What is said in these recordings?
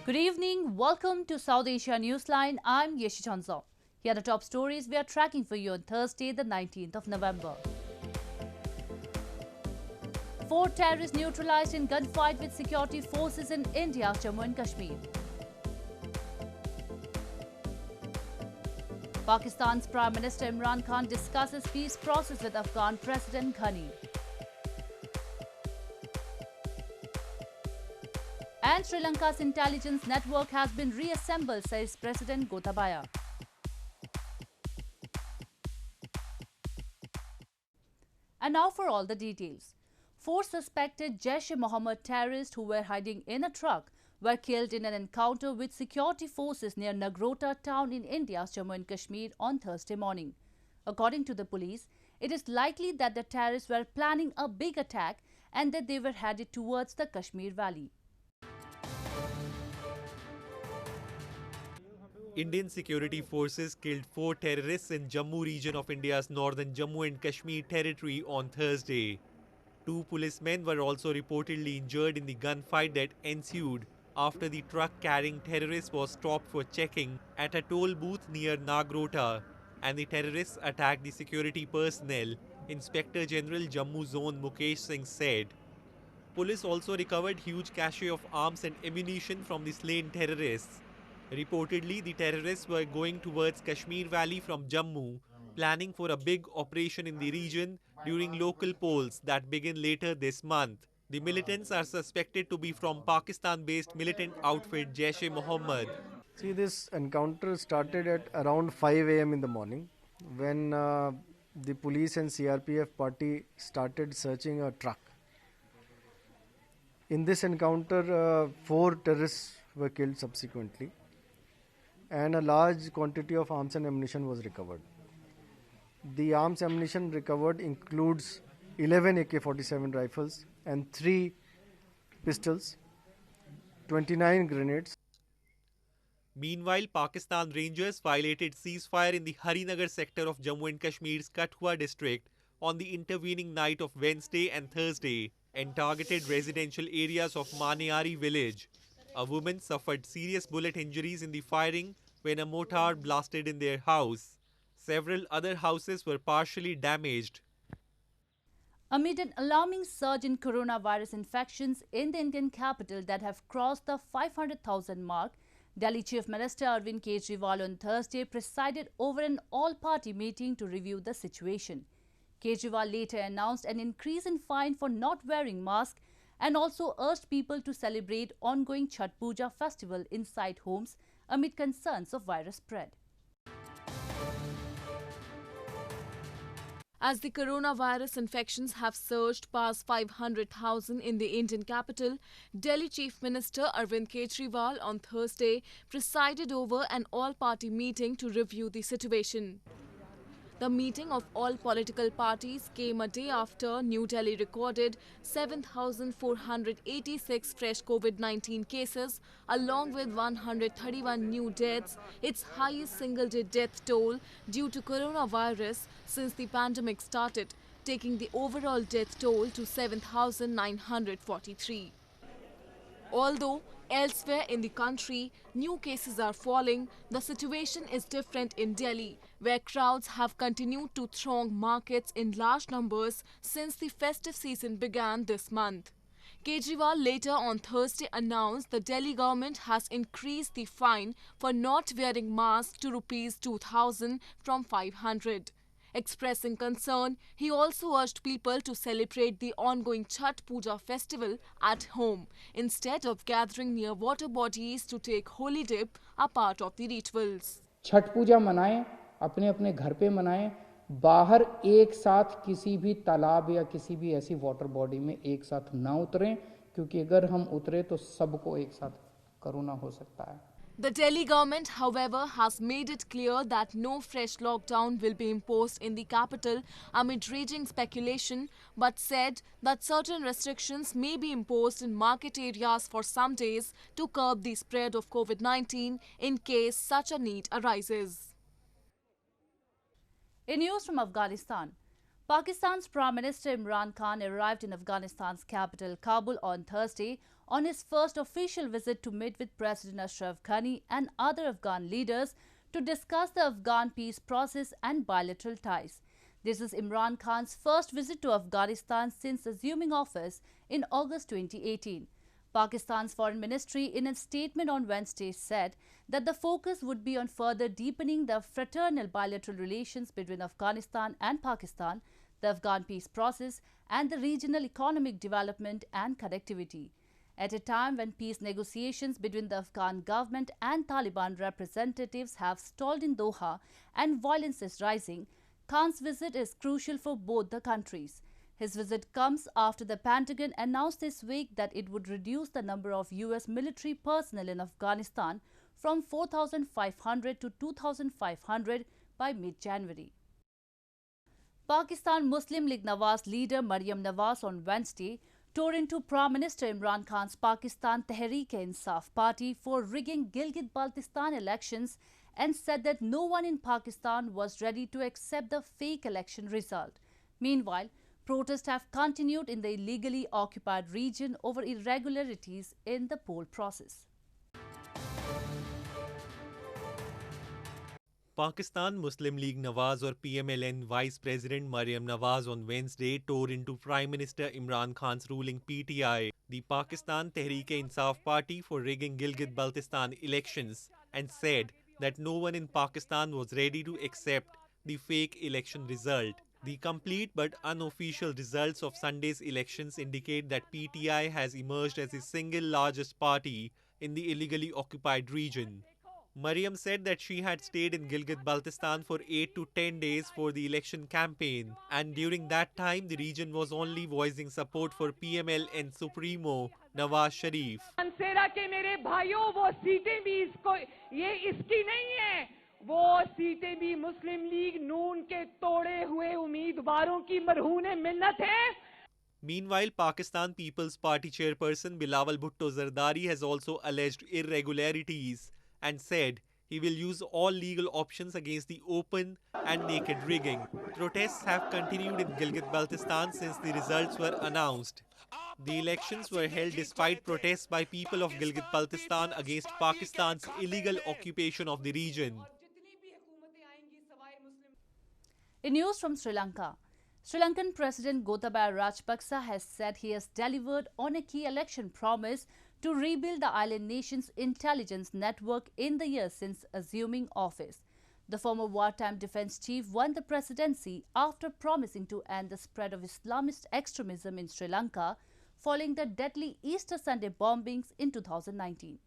Good evening. Welcome to South Asia Newsline. I'm Yeshi Chanzo. Here are the top stories we are tracking for you on Thursday, the 19th of November. 4 terrorists neutralized in gunfight with security forces in India, Jammu and Kashmir. Pakistan's Prime Minister Imran Khan discusses peace process with Afghan President Ghani. And Sri Lanka's intelligence network has been reassembled, says President Gotabaya. And now for all the details. 4 suspected Jaish-e-Mohammed terrorists who were hiding in a truck were killed in an encounter with security forces near Nagrota town in India's Jammu and Kashmir on Thursday morning. According to the police, it is likely that the terrorists were planning a big attack and that they were headed towards the Kashmir Valley. Indian security forces killed 4 terrorists in Jammu region of India's northern Jammu and Kashmir territory on Thursday. 2 policemen were also reportedly injured in the gunfight that ensued after the truck carrying terrorists was stopped for checking at a toll booth near Nagrota and the terrorists attacked the security personnel, Inspector General Jammu Zone Mukesh Singh said. Police also recovered huge cache of arms and ammunition from the slain terrorists. Reportedly, the terrorists were going towards Kashmir Valley from Jammu, planning for a big operation in the region during local polls that begin later this month. The militants are suspected to be from Pakistan-based militant outfit Jaish-e-Mohammed. See, this encounter started at around 5 a.m. in the morning when the police and CRPF party started searching a truck. In this encounter, 4 terrorists were killed subsequently, and a large quantity of arms and ammunition was recovered. The arms ammunition recovered includes 11 AK-47 rifles and 3 pistols, 29 grenades. Meanwhile, Pakistan Rangers violated ceasefire in the Harinagar sector of Jammu and Kashmir's Kathua district on the intervening night of Wednesday and Thursday and targeted residential areas of Maniari village. A woman suffered serious bullet injuries in the firing when a mortar blasted in their house. Several other houses were partially damaged. Amid an alarming surge in coronavirus infections in the Indian capital that have crossed the 500,000 mark, Delhi Chief Minister Arvind Kejriwal on Thursday presided over an all-party meeting to review the situation. Kejriwal later announced an increase in fine for not wearing masks and also urged people to celebrate ongoing Chhath Puja festival inside homes amid concerns of virus spread. As the coronavirus infections have surged past 500,000 in the Indian capital, Delhi Chief Minister Arvind Kejriwal on Thursday presided over an all-party meeting to review the situation. The meeting of all political parties came a day after New Delhi recorded 7,486 fresh COVID-19 cases, along with 131 new deaths, its highest single-day death toll due to coronavirus since the pandemic started, taking the overall death toll to 7,943. Although elsewhere in the country, new cases are falling, the situation is different in Delhi, where crowds have continued to throng markets in large numbers since the festive season began this month. Kejriwal later on Thursday announced the Delhi government has increased the fine for not wearing masks to ₹2,000 from 500. Expressing concern, he also urged people to celebrate the ongoing Chhath Puja festival at home instead of gathering near water bodies to take holy dip, a part of the rituals. Chhath पूजा मनाएं, अपने अपने घर पे मनाएं, बाहर एक साथ किसी भी तालाब या किसी भी ऐसी वाटर बॉडी में एक साथ ना उतरें, क्योंकि अगर हम उतरे तो सबको एक साथ कोरोना हो सकता है. The Delhi government, however, has made it clear that no fresh lockdown will be imposed in the capital amid raging speculation, but said that certain restrictions may be imposed in market areas for some days to curb the spread of COVID-19 in case such a need arises. In news from Afghanistan, Pakistan's Prime Minister Imran Khan arrived in Afghanistan's capital Kabul on Thursday on his first official visit to meet with President Ashraf Ghani and other Afghan leaders to discuss the Afghan peace process and bilateral ties. This is Imran Khan's first visit to Afghanistan since assuming office in August 2018. Pakistan's Foreign Ministry in a statement on Wednesday said that the focus would be on further deepening the fraternal bilateral relations between Afghanistan and Pakistan, the Afghan peace process, and the regional economic development and connectivity. At a time when peace negotiations between the Afghan government and Taliban representatives have stalled in Doha and violence is rising, Khan's visit is crucial for both the countries. His visit comes after the Pentagon announced this week that it would reduce the number of US military personnel in Afghanistan from 4,500 to 2,500 by mid-January. Pakistan Muslim League Nawaz leader Maryam Nawaz on Wednesday tore into Prime Minister Imran Khan's Pakistan Tehreek-e-Insaf party for rigging Gilgit-Baltistan elections and said that no one in Pakistan was ready to accept the fake election result. Meanwhile, protests have continued in the illegally occupied region over irregularities in the poll process. Pakistan Muslim League Nawaz or PMLN Vice President Maryam Nawaz on Wednesday tore into Prime Minister Imran Khan's ruling PTI, the Pakistan Tehreek-e-Insaf party, for rigging Gilgit-Baltistan elections and said that no one in Pakistan was ready to accept the fake election result. The complete but unofficial results of Sunday's elections indicate that PTI has emerged as the single largest party in the illegally occupied region. Maryam said that she had stayed in Gilgit-Baltistan for 8 to 10 days for the election campaign, and during that time the region was only voicing support for PMLN Supremo Nawaz Sharif. वो सीटें भी मुस्लिम league नून के तोड़े हुए उम्मीदवारों की मरहूने मिन्नत है. Meanwhile, Pakistan People's Party chairperson Bilawal Bhutto Zardari has also alleged irregularities and said he will use all legal options against the open and naked rigging. Protests have continued in Gilgit-Baltistan since the results were announced. The elections were held despite protests by people of Gilgit-Baltistan against Pakistan's illegal occupation of the region. In news from Sri Lanka, Sri Lankan President Gotabaya Rajapaksa has said he has delivered on a key election promise to rebuild the island nation's intelligence network in the years since assuming office. The former wartime defense chief won the presidency after promising to end the spread of Islamist extremism in Sri Lanka following the deadly Easter Sunday bombings in 2019.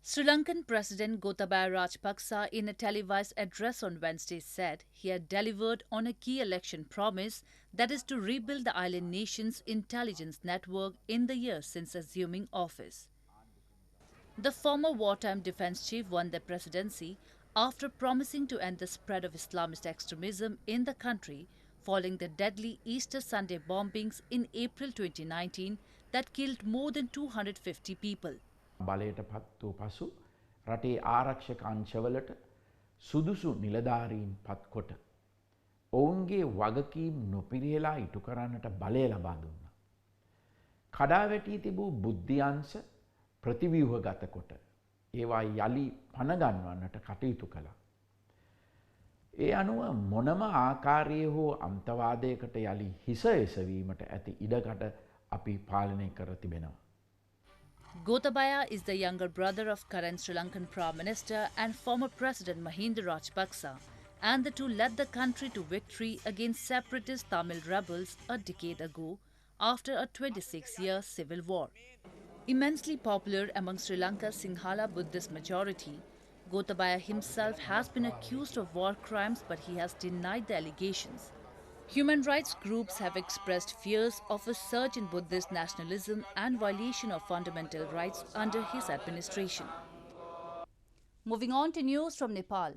Sri Lankan President Gotabaya Rajapaksa in a televised address on Wednesday said he had delivered on a key election promise, that is to rebuild the island nation's intelligence network in the years since assuming office. The former wartime defense chief won the presidency after promising to end the spread of Islamist extremism in the country following the deadly Easter Sunday bombings in April 2019 that killed more than 250 people. බලයට පත් වූ පසු රටේ ආරක්ෂක අංශවලට සුදුසු නිලධාරීන් පත්කොට ඔවුන්ගේ වගකීම් නොපිරිහෙලා ඉටු කරන්නට බලය ලබා දුන්නා. කඩාවැටී තිබූ බුද්ධියංශ ප්‍රතිව්‍යුහගත කොට ඒවා යලි පනගන්වන්නට කටයුතු කළා. ඒ අනුව මොනම ආකාරයේ හෝ අන්තවාදයකට යලි හිස එසවීමට ඇති ඉඩකඩ අපි පාලනය කර තිබෙනවා. Gotabaya is the younger brother of current Sri Lankan Prime Minister and former President Mahinda Rajapaksa, and the two led the country to victory against separatist Tamil rebels a decade ago after a 26-year civil war. Immensely popular among Sri Lanka's Sinhala Buddhist majority, Gotabaya himself has been accused of war crimes, but he has denied the allegations. Human rights groups have expressed fears of a surge in Buddhist nationalism and violation of fundamental rights under his administration. Moving on to news from Nepal.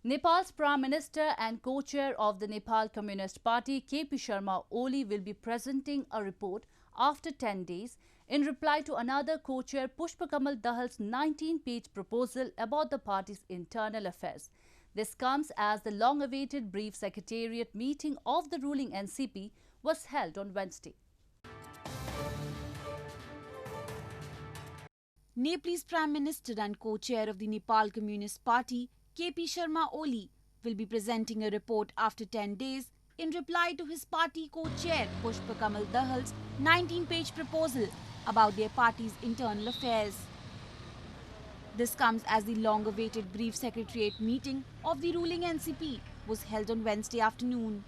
Nepal's Prime Minister and co-chair of the Nepal Communist Party, KP Sharma Oli, will be presenting a report after 10 days in reply to another co-chair Pushpa Kamal Dahal's 19-page proposal about the party's internal affairs. This comes as the long-awaited brief secretariat meeting of the ruling NCP was held on Wednesday. Nepal's Prime Minister and co-chair of the Nepal Communist Party, KP Sharma Oli, will be presenting a report after 10 days in reply to his party co-chair Pushpa Kamal Dahal's 19-page proposal about their party's internal affairs. This comes as the long-awaited brief secretariat meeting of the ruling NCP was held on Wednesday afternoon.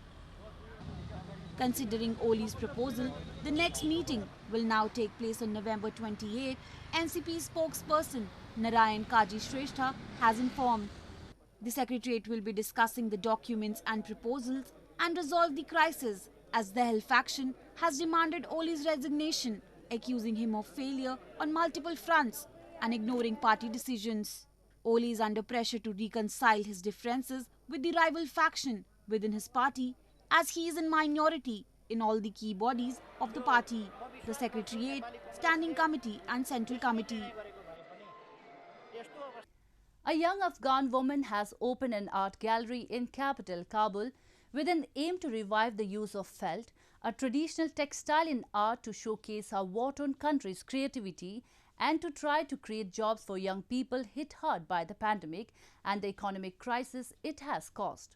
Considering Oli's proposal, the next meeting will now take place on November 28, NCP spokesperson Narayan Kaji Shrestha has informed. The Secretariat will be discussing the documents and proposals and resolve the crisis as the Dahal faction has demanded Oli's resignation, accusing him of failure on multiple fronts and ignoring party decisions. Oli is under pressure to reconcile his differences with the rival faction within his party as he is in minority in all the key bodies of the party, the Secretariat, Standing Committee and Central Committee. A young Afghan woman has opened an art gallery in capital Kabul with an aim to revive the use of felt, a traditional textile in art, to showcase our war-torn country's creativity and to try to create jobs for young people hit hard by the pandemic and the economic crisis it has caused.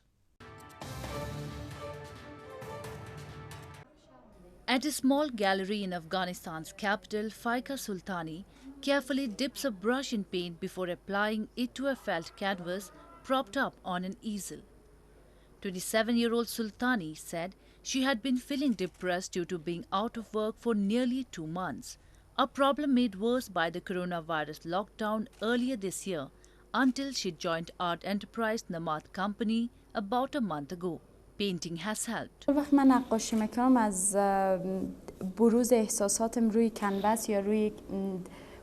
At a small gallery in Afghanistan's capital, Faika Sultani carefully dips a brush in paint before applying it to a felt canvas propped up on an easel. 27-year-old Sultani said she had been feeling depressed due to being out of work for nearly 2 months, a problem made worse by the coronavirus lockdown earlier this year, until she joined art enterprise Namad Company about a month ago. Painting has helped. وقت من نقاشی میکنم از بروز احساساتم روی کنوس یا روی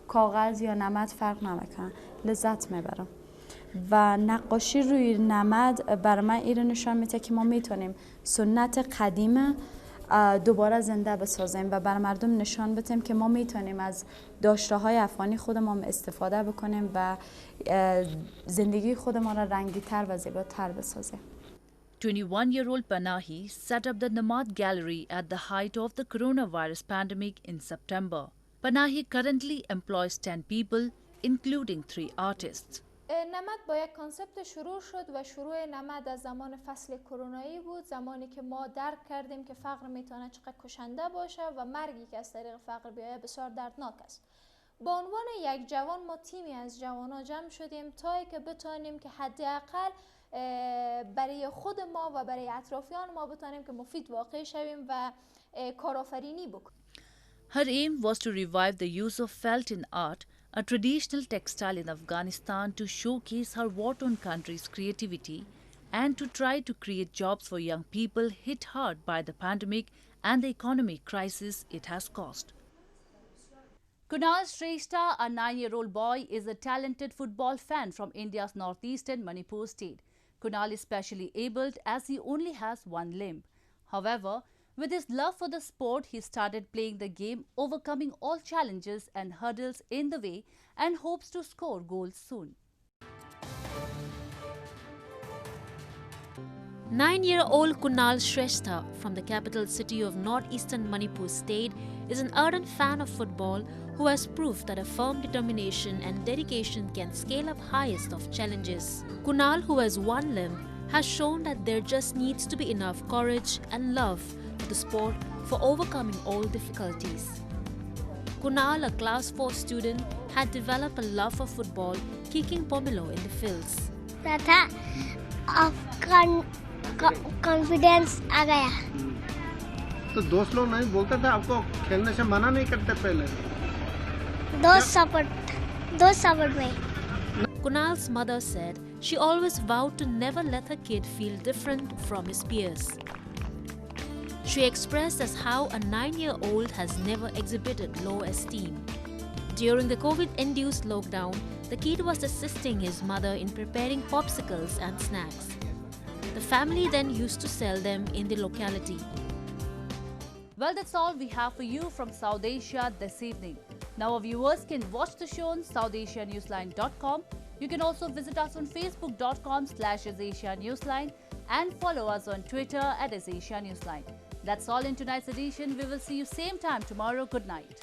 کاغذ یا نمد فرق نمیکنه، لذت میبرم و نقاشی روی نمد برای من این نشان میده که ما میتونیم سنت قدیم دوباره زنده بسازیم و بر مردم نشان بدیم که ما میتونیم از داشته‌های افغانی خودمون استفاده بکنیم و زندگی خودمان را رنگی‌تر و زیباتر بسازیم. 21-year-old Panahi set up the Namad Gallery at the height of the coronavirus pandemic in September. Panahi currently employs 10 people, including 3 artists. نمد با یک کانسپت شروع شد و شروع نمد از زمان فصل کرونایی بود، زمانی که ما درک کردیم که فقر میتونه چقدر کشنده باشه و مرگی که از طریق فقر بیاید بسیار دردناک است. با عنوان یک جوان ما تیمی از جوانان جمع شدیم تا که بتونیم که حداقل برای خود ما و برای اطرافیان ما بتونیم که مفید واقع شویم و کارآفرینی بکنیم. Her aim was to revive the use of felt in art, a traditional textile in Afghanistan, to showcase her war-torn country's creativity and to try to create jobs for young people hit hard by the pandemic and the economic crisis it has caused. Kunal Shrestha, a 9-year-old boy, is a talented football fan from India's northeastern Manipur state. Kunal is specially abled as he only has one limb. However, with his love for the sport, he started playing the game, overcoming all challenges and hurdles in the way, and hopes to score goals soon. 9-year-old Kunal Shrestha from the capital city of northeastern Manipur state is an ardent fan of football who has proved that a firm determination and dedication can scale up highest of challenges. Kunal, who has one limb, has shown that there just needs to be enough courage and love for the sport for overcoming all difficulties. Kunal, a class 4 student, had developed a love for football, kicking pomelo in the fields. Confidence आ गया तो दोस्त लोग नहीं बोलते थे आपको खेलने से मना नहीं करते पहले दोस्त सपोर्ट में Kunal's mother said she always vowed to never let her kid feel different from his peers. She expressed as how a 9-year-old has never exhibited low esteem. During the COVID-induced lockdown, the kid was assisting his mother in preparing popsicles and snacks. The family then used to sell them in the locality. Well, that's all we have for you from South Asia this evening. Now our viewers can watch the show on SouthAsiaNewsline.com. You can also visit us on Facebook.com/AsAsiaNewsline and follow us on Twitter @AsAsiaNewsline. That's all in tonight's edition. We will see you same time tomorrow. Good night.